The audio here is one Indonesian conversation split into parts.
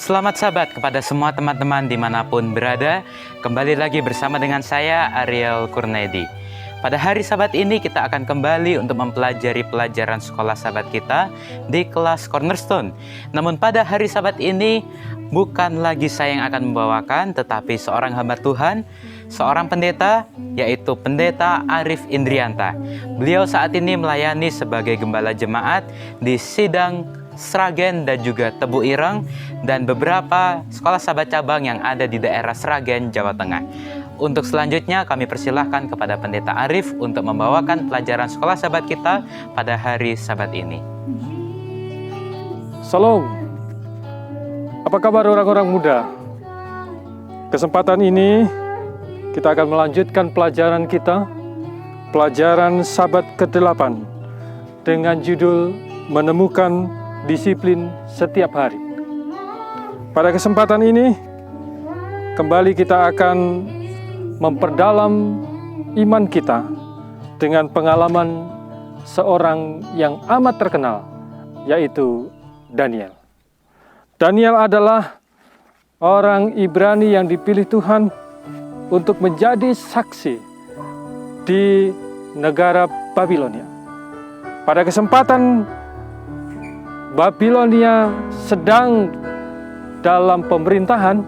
Selamat sahabat kepada semua teman-teman dimanapun berada. Kembali lagi bersama dengan saya Ariel Kurnedi. Pada hari Sabat ini kita akan kembali untuk mempelajari pelajaran sekolah Sabat kita di kelas Cornerstone. Namun pada hari Sabat ini bukan lagi saya yang akan membawakan, tetapi seorang hamba Tuhan, seorang pendeta, yaitu Pendeta Arif Indrianta. Beliau saat ini melayani sebagai gembala jemaat di Sidang Sragen dan juga Tebu Ireng dan beberapa sekolah sahabat cabang yang ada di daerah Sragen, Jawa Tengah. Untuk selanjutnya kami persilahkan kepada Pendeta Arif untuk membawakan pelajaran sekolah sahabat kita pada hari Sabat ini. Salam. Apa kabar orang-orang muda? Kesempatan ini kita akan melanjutkan pelajaran kita, pelajaran Sabat ke-8 dengan judul Menemukan Disiplin Setiap Hari. Pada kesempatan ini, kembali kita akan memperdalam iman kita dengan pengalaman seorang yang amat terkenal, yaitu Daniel. Daniel adalah orang Ibrani yang dipilih Tuhan untuk menjadi saksi di negara Babilonia. Pada kesempatan Babilonia sedang dalam pemerintahan,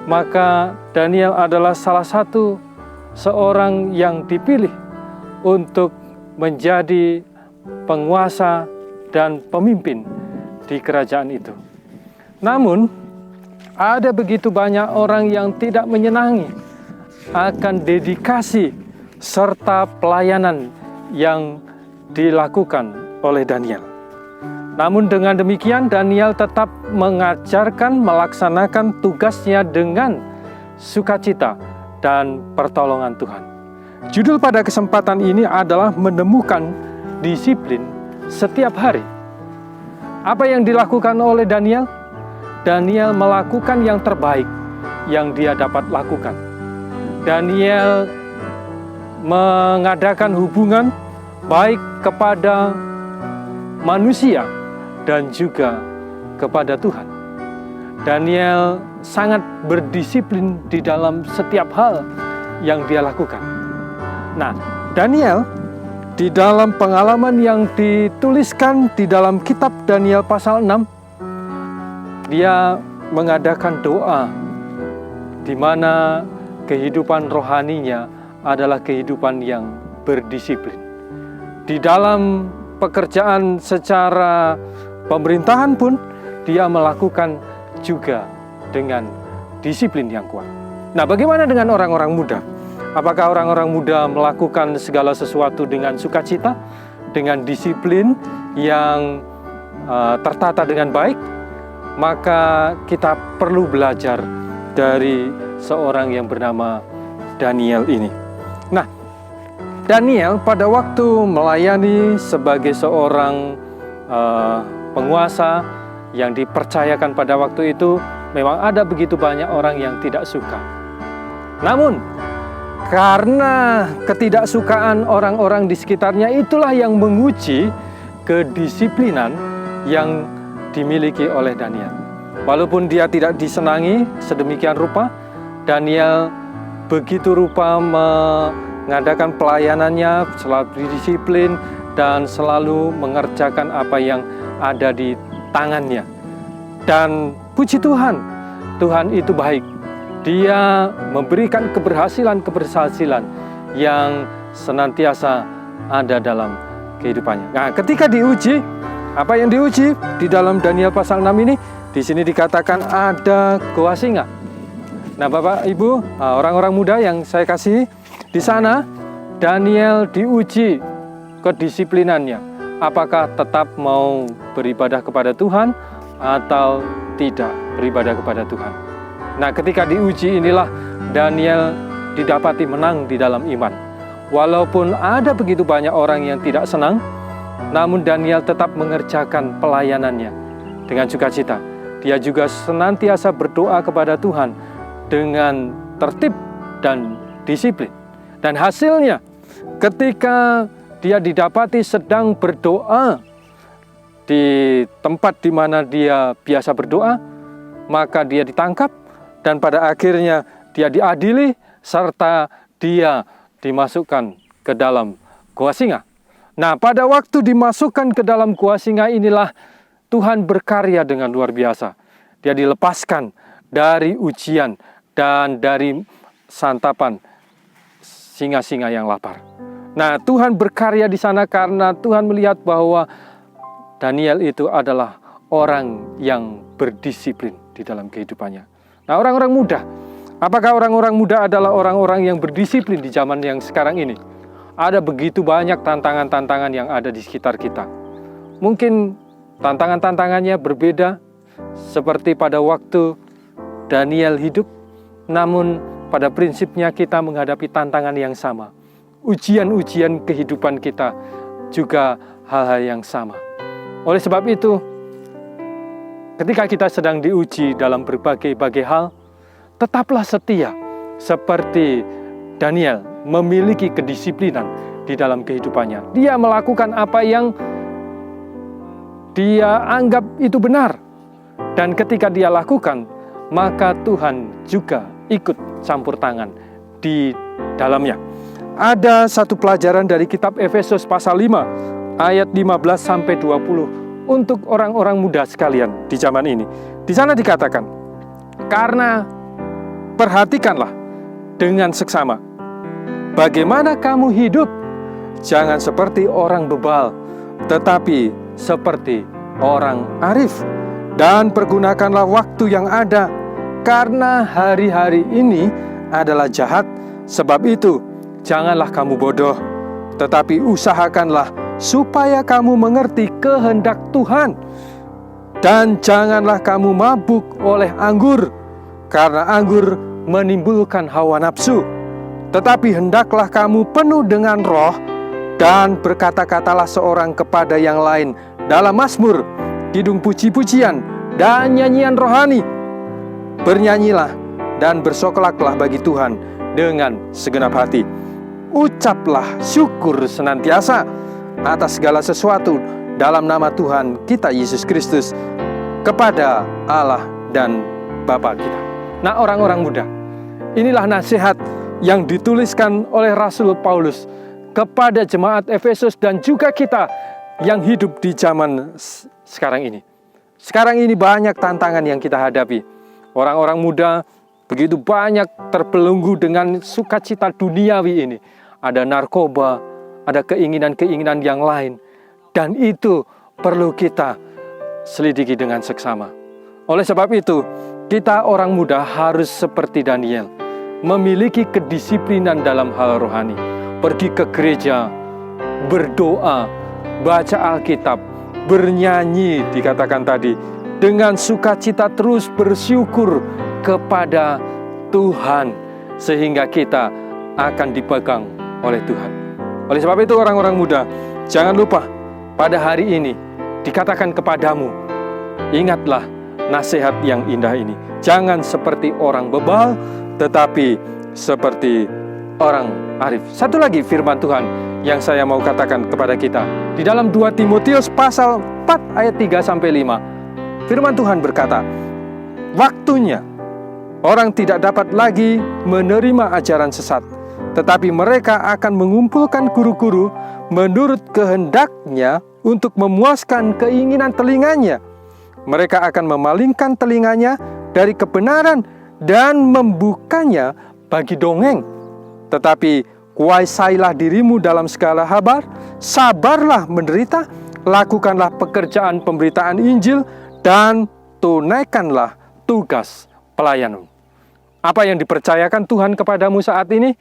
maka Daniel adalah salah satu seorang yang dipilih untuk menjadi penguasa dan pemimpin di kerajaan itu. Namun, ada begitu banyak orang yang tidak menyenangi akan dedikasi serta pelayanan yang dilakukan oleh Daniel. Namun dengan demikian Daniel tetap mengajarkan, melaksanakan tugasnya dengan sukacita dan pertolongan Tuhan. Judul pada kesempatan ini adalah menemukan disiplin setiap hari. Apa yang dilakukan oleh Daniel? Daniel melakukan yang terbaik yang dia dapat lakukan. Daniel mengadakan hubungan baik kepada manusia dan juga kepada Tuhan. Daniel sangat berdisiplin di dalam setiap hal yang dia lakukan. Nah, Daniel di dalam pengalaman yang dituliskan di dalam kitab Daniel pasal 6, dia mengadakan doa di mana kehidupan rohaninya adalah kehidupan yang berdisiplin. Di dalam pekerjaan secara pemerintahan pun dia melakukan juga dengan disiplin yang kuat. Nah, bagaimana dengan orang-orang muda? Apakah orang-orang muda melakukan segala sesuatu dengan sukacita, dengan disiplin yang tertata dengan baik? Maka kita perlu belajar dari seorang yang bernama Daniel ini. Nah, Daniel pada waktu melayani sebagai seorang penguasa yang dipercayakan pada waktu itu, memang ada begitu banyak orang yang tidak suka. Namun, karena ketidaksukaan orang-orang di sekitarnya itulah yang menguji kedisiplinan yang dimiliki oleh Daniel. Walaupun dia tidak disenangi sedemikian rupa, Daniel begitu rupa mengadakan pelayanannya selalu disiplin dan selalu mengerjakan apa yang ada di tangannya. Dan puji Tuhan, Tuhan itu baik. Dia memberikan keberhasilan yang senantiasa ada dalam kehidupannya. Nah, ketika diuji, apa yang diuji di dalam Daniel pasal 6 ini? Di sini dikatakan ada goa singa. Nah, Bapak, Ibu, orang-orang muda yang saya kasih, di sana Daniel diuji kedisiplinannya. Apakah tetap mau beribadah kepada Tuhan atau tidak beribadah kepada Tuhan. Nah, ketika diuji inilah Daniel didapati menang di dalam iman. Walaupun ada begitu banyak orang yang tidak senang, namun Daniel tetap mengerjakan pelayanannya dengan sukacita. Dia juga senantiasa berdoa kepada Tuhan dengan tertib dan disiplin. Dan hasilnya, ketika dia didapati sedang berdoa di tempat di mana dia biasa berdoa, maka dia ditangkap dan pada akhirnya dia diadili serta dia dimasukkan ke dalam gua singa. Nah, pada waktu dimasukkan ke dalam gua singa inilah Tuhan berkarya dengan luar biasa. Dia dilepaskan dari ujian dan dari santapan singa-singa yang lapar. Nah, Tuhan berkarya di sana karena Tuhan melihat bahwa Daniel itu adalah orang yang berdisiplin di dalam kehidupannya. Nah, orang-orang muda, apakah orang-orang muda adalah orang-orang yang berdisiplin di zaman yang sekarang ini? Ada begitu banyak tantangan-tantangan yang ada di sekitar kita. Mungkin tantangan-tantangannya berbeda seperti pada waktu Daniel hidup, namun pada prinsipnya kita menghadapi tantangan yang sama. Ujian-ujian kehidupan kita juga hal-hal yang sama. Oleh sebab itu, ketika kita sedang diuji dalam berbagai-bagai hal, tetaplah setia seperti Daniel memiliki kedisiplinan di dalam kehidupannya. Dia melakukan apa yang dia anggap itu benar. Dan ketika dia lakukan, maka Tuhan juga ikut campur tangan di dalamnya. Ada satu pelajaran dari kitab Efesus pasal 5 ayat 15 sampai 20 untuk orang-orang muda sekalian di zaman ini. Di sana dikatakan, karena perhatikanlah dengan seksama bagaimana kamu hidup, jangan seperti orang bebal, tetapi seperti orang arif. Dan pergunakanlah waktu yang ada, karena hari-hari ini adalah jahat. Sebab itu, janganlah kamu bodoh, tetapi usahakanlah supaya kamu mengerti kehendak Tuhan. Dan janganlah kamu mabuk oleh anggur, karena anggur menimbulkan hawa nafsu. Tetapi hendaklah kamu penuh dengan roh, dan berkata-katalah seorang kepada yang lain dalam mazmur, kidung puji-pujian, dan nyanyian rohani. Bernyanyilah dan bersoklaklah bagi Tuhan dengan segenap hati. Ucaplah syukur senantiasa atas segala sesuatu dalam nama Tuhan kita Yesus Kristus kepada Allah dan Bapa kita. Nah, orang-orang muda, inilah nasihat yang dituliskan oleh Rasul Paulus kepada jemaat Efesus dan juga kita yang hidup di zaman sekarang ini. Sekarang ini banyak tantangan yang kita hadapi. Orang-orang muda begitu banyak terbelenggu dengan sukacita duniawi ini. Ada narkoba, ada keinginan-keinginan yang lain. Dan itu perlu kita selidiki dengan seksama. Oleh sebab itu, kita orang muda harus seperti Daniel, memiliki kedisiplinan dalam hal rohani. Pergi ke gereja, berdoa, baca Alkitab, bernyanyi dikatakan tadi, dengan sukacita terus bersyukur kepada Tuhan, sehingga kita akan dipegang oleh Tuhan. Oleh sebab itu orang-orang muda, jangan lupa pada hari ini dikatakan kepadamu, ingatlah nasihat yang indah ini. Jangan seperti orang bebal, tetapi seperti orang arif. Satu lagi firman Tuhan yang saya mau katakan kepada kita. Di dalam 2 Timotius pasal 4 ayat 3-5. Firman Tuhan berkata, waktunya orang tidak dapat lagi menerima ajaran sesat, tetapi mereka akan mengumpulkan guru-guru menurut kehendaknya untuk memuaskan keinginan telinganya. Mereka akan memalingkan telinganya dari kebenaran dan membukanya bagi dongeng. Tetapi kuasailah dirimu dalam segala hal, sabarlah menderita, lakukanlah pekerjaan pemberitaan Injil, dan tunaikanlah tugas pelayanan. Apa yang dipercayakan Tuhan kepadamu saat ini?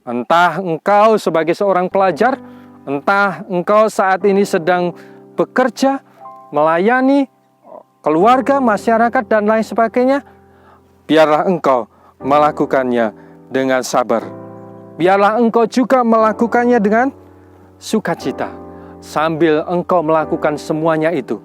Entah engkau sebagai seorang pelajar, entah engkau saat ini sedang bekerja, melayani keluarga, masyarakat, dan lain sebagainya, biarlah engkau melakukannya dengan sabar. Biarlah engkau juga melakukannya dengan sukacita. Sambil engkau melakukan semuanya itu,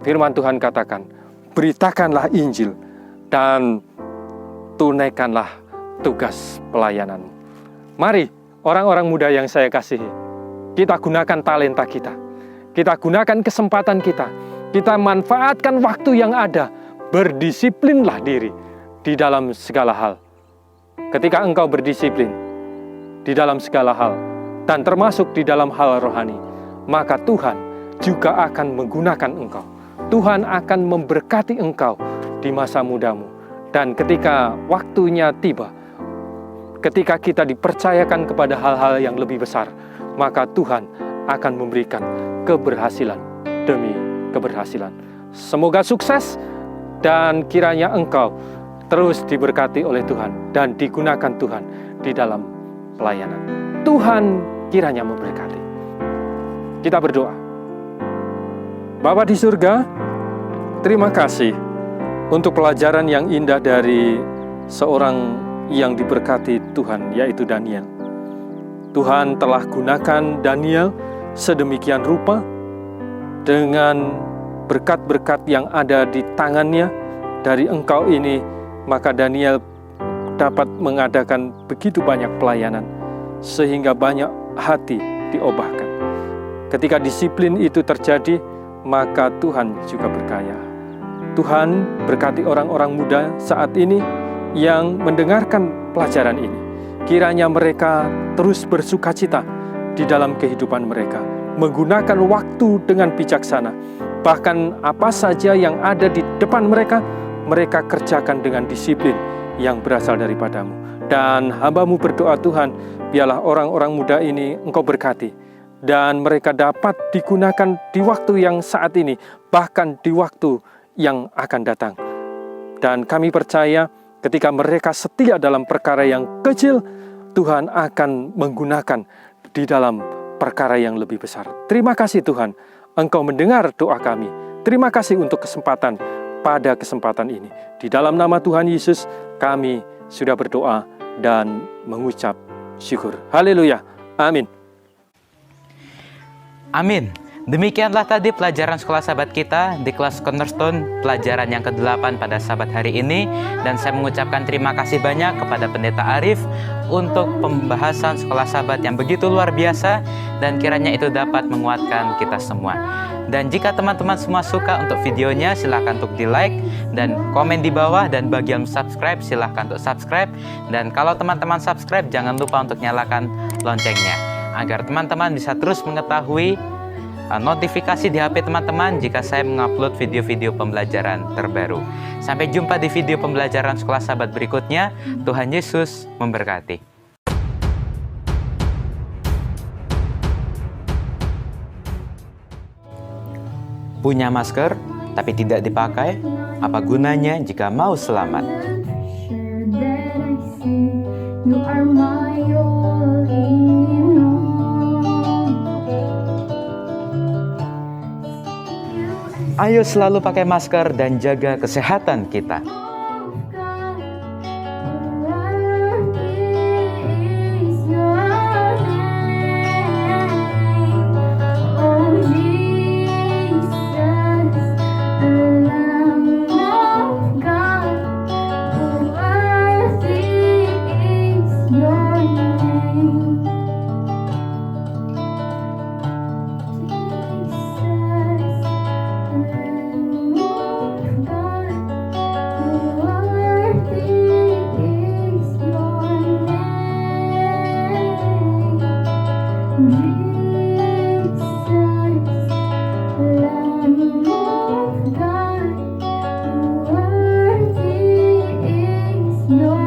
firman Tuhan katakan, beritakanlah Injil dan tunaikanlah tugas pelayanan. Mari orang-orang muda yang saya kasihi, kita gunakan talenta kita. Kita gunakan kesempatan kita. Kita manfaatkan waktu yang ada. berdisiplinlah diri di dalam segala hal. Ketika engkau berdisiplin di dalam segala hal, dan termasuk di dalam hal rohani, maka Tuhan juga akan menggunakan engkau. Tuhan akan memberkati engkau di masa mudamu. Dan ketika waktunya tiba, ketika kita dipercayakan kepada hal-hal yang lebih besar, maka Tuhan akan memberikan keberhasilan demi keberhasilan. Semoga sukses dan kiranya engkau terus diberkati oleh Tuhan dan digunakan Tuhan di dalam pelayanan. Tuhan kiranya memberkati. Kita berdoa. Bapa di surga, terima kasih untuk pelajaran yang indah dari seorang yang diberkati Tuhan, yaitu Daniel. Tuhan telah gunakan Daniel sedemikian rupa dengan berkat-berkat yang ada di tangannya dari Engkau ini, maka Daniel dapat mengadakan begitu banyak pelayanan sehingga banyak hati diobahkan. Ketika disiplin itu terjadi, maka Tuhan juga berkaya. Tuhan berkati orang-orang muda saat ini yang mendengarkan pelajaran ini. Kiranya mereka terus bersukacita di dalam kehidupan mereka, menggunakan waktu dengan bijaksana. Bahkan apa saja yang ada di depan mereka, mereka kerjakan dengan disiplin yang berasal daripadamu. Dan hamba-Mu berdoa Tuhan, biarlah orang-orang muda ini Engkau berkati, dan mereka dapat digunakan di waktu yang saat ini, bahkan di waktu yang akan datang. Dan kami percaya ketika mereka setia dalam perkara yang kecil, Tuhan akan menggunakan di dalam perkara yang lebih besar. Terima kasih Tuhan, Engkau mendengar doa kami. Terima kasih untuk kesempatan pada kesempatan ini. Di dalam nama Tuhan Yesus, kami sudah berdoa dan mengucap syukur. Haleluya. Amin. Amin. Demikianlah tadi pelajaran sekolah sahabat kita di kelas Cornerstone, pelajaran yang ke-8 pada sahabat hari ini. Dan saya mengucapkan terima kasih banyak kepada Pendeta Arif untuk pembahasan sekolah sahabat yang begitu luar biasa, dan kiranya itu dapat menguatkan kita semua. Dan jika teman-teman semua suka untuk videonya, silahkan untuk di-like dan komen di bawah, dan bagi yang subscribe silahkan untuk subscribe. Dan kalau teman-teman subscribe, jangan lupa untuk nyalakan loncengnya agar teman-teman bisa terus mengetahui notifikasi di HP teman-teman jika saya mengupload video-video pembelajaran terbaru. Sampai jumpa di video pembelajaran sekolah sahabat berikutnya. Tuhan Yesus memberkati. Punya masker tapi tidak dipakai, apa gunanya jika mau selamat? Ayo selalu pakai masker dan jaga kesehatan kita. Your